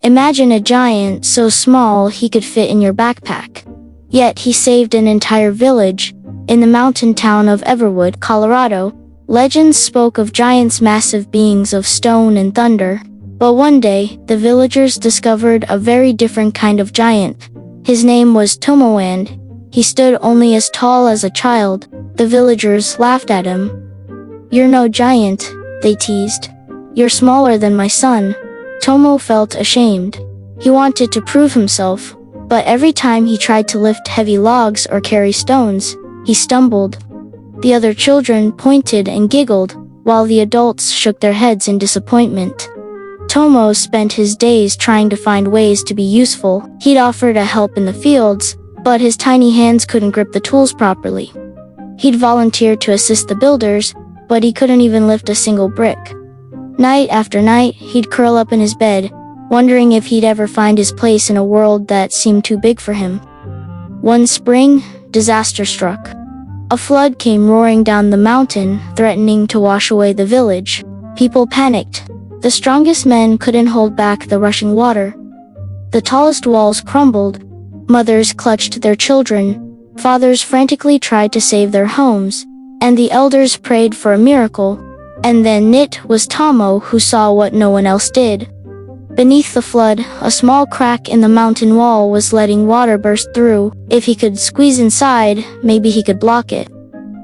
Imagine a giant so small he could fit in your backpack. Yet he saved an entire village. In the mountain town of Everwood, Colorado, legends spoke of giants, massive beings of stone and thunder. But one day, the villagers discovered a very different kind of giant. His name was Tomo, and he stood only as tall as a child. The villagers laughed at him. "You're no giant," they teased. "You're smaller than my son." Tomo felt ashamed. He wanted to prove himself, but every time he tried to lift heavy logs or carry stones, he stumbled. The other children pointed and giggled, while the adults shook their heads in disappointment. Tomo spent his days trying to find ways to be useful. He'd offer to help in the fields, but his tiny hands couldn't grip the tools properly. He'd volunteer to assist the builders, but he couldn't even lift a single brick. Night after night, he'd curl up in his bed, wondering if he'd ever find his place in a world that seemed too big for him. One spring, disaster struck. A flood came roaring down the mountain, threatening to wash away the village. People panicked. The strongest men couldn't hold back the rushing water. The tallest walls crumbled. Mothers clutched their children. Fathers frantically tried to save their homes, and the elders prayed for a miracle. And then it was Tomo who saw what no one else did. Beneath the flood, a small crack in the mountain wall was letting water burst through. If he could squeeze inside, maybe he could block it.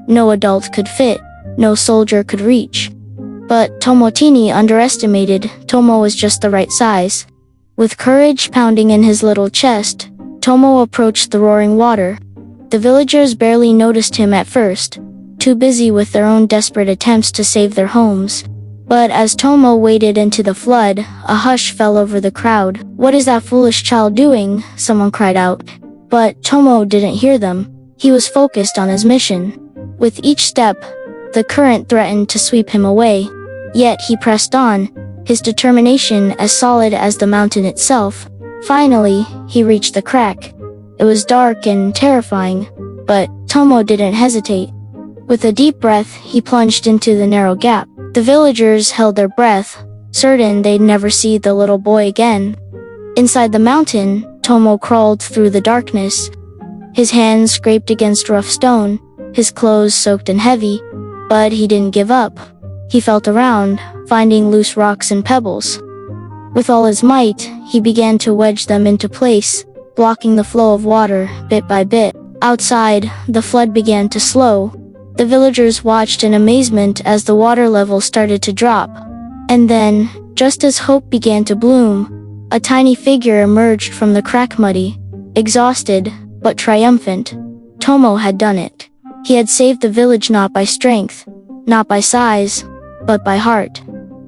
No adult could fit. No soldier could reach. But Tomotini underestimated. Tomo was just the right size. With courage pounding in his little chest, Tomo approached the roaring water. The villagers barely noticed him at first, too busy with their own desperate attempts to save their homes. But as Tomo waded into the flood, a hush fell over the crowd. "What is that foolish child doing?" someone cried out. But Tomo didn't hear them. He was focused on his mission. With each step, the current threatened to sweep him away. Yet he pressed on, his determination as solid as the mountain itself. Finally, he reached the crack. It was dark and terrifying, but Tomo didn't hesitate. With a deep breath, he plunged into the narrow gap. The villagers held their breath, certain they'd never see the little boy again. Inside the mountain, Tomo crawled through the darkness. His hands scraped against rough stone, his clothes soaked and heavy, but he didn't give up. He felt around, finding loose rocks and pebbles. With all his might, he began to wedge them into place, blocking the flow of water bit by bit. Outside, the flood began to slow. The villagers watched in amazement as the water level started to drop. And then, just as hope began to bloom, a tiny figure emerged from the crack, muddy, exhausted, but triumphant. Tomo had done it. He had saved the village not by strength, not by size, but by heart.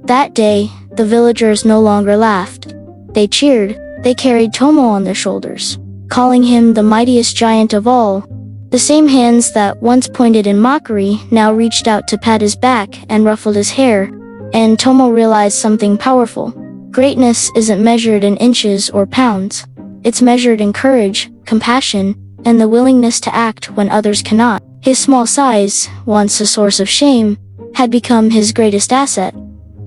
That day, the villagers no longer laughed. They cheered. They carried Tomo on their shoulders, calling him the mightiest giant of all. The same hands that once pointed in mockery now reached out to pat his back and ruffled his hair, and Tomo realized something powerful. Greatness isn't measured in inches or pounds. It's measured in courage, compassion, and the willingness to act when others cannot. His small size, once a source of shame, had become his greatest asset.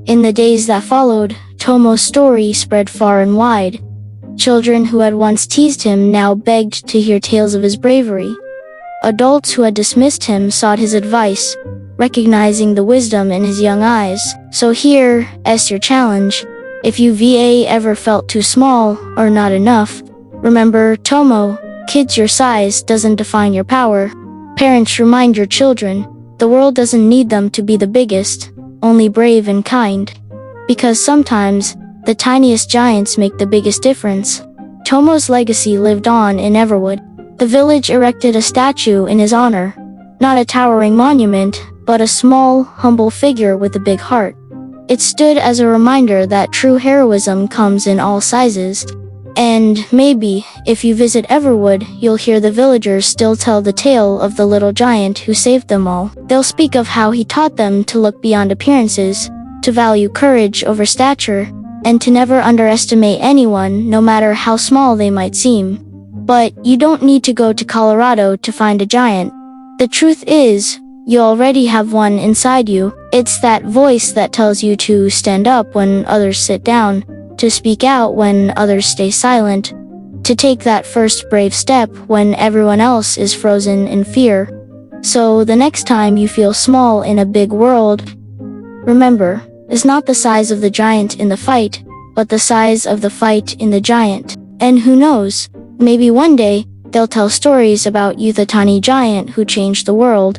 In the days that followed, Tomo's story spread far and wide. Children who had once teased him now begged to hear tales of his bravery. Adults who had dismissed him sought his advice, recognizing the wisdom in his young eyes. So here's your challenge. If you ever felt too small or not enough, remember Tomo. Kids, your size doesn't define your power. Parents, remind your children, the world doesn't need them to be the biggest, only brave and kind. Because sometimes, the tiniest giants make the biggest difference. Tomo's legacy lived on in Everwood. The village erected a statue in his honor. Not a towering monument, but a small, humble figure with a big heart. It stood as a reminder that true heroism comes in all sizes. And maybe, if you visit Everwood, you'll hear the villagers still tell the tale of the little giant who saved them all. They'll speak of how he taught them to look beyond appearances, to value courage over stature, and to never underestimate anyone, no matter how small they might seem. But you don't need to go to Colorado to find a giant. The truth is, you already have one inside you. It's that voice that tells you to stand up when others sit down, to speak out when others stay silent, to take that first brave step when everyone else is frozen in fear. So the next time you feel small in a big world, remember, it's not the size of the giant in the fight, but the size of the fight in the giant. And who knows, maybe one day, they'll tell stories about you, the tiny giant who changed the world.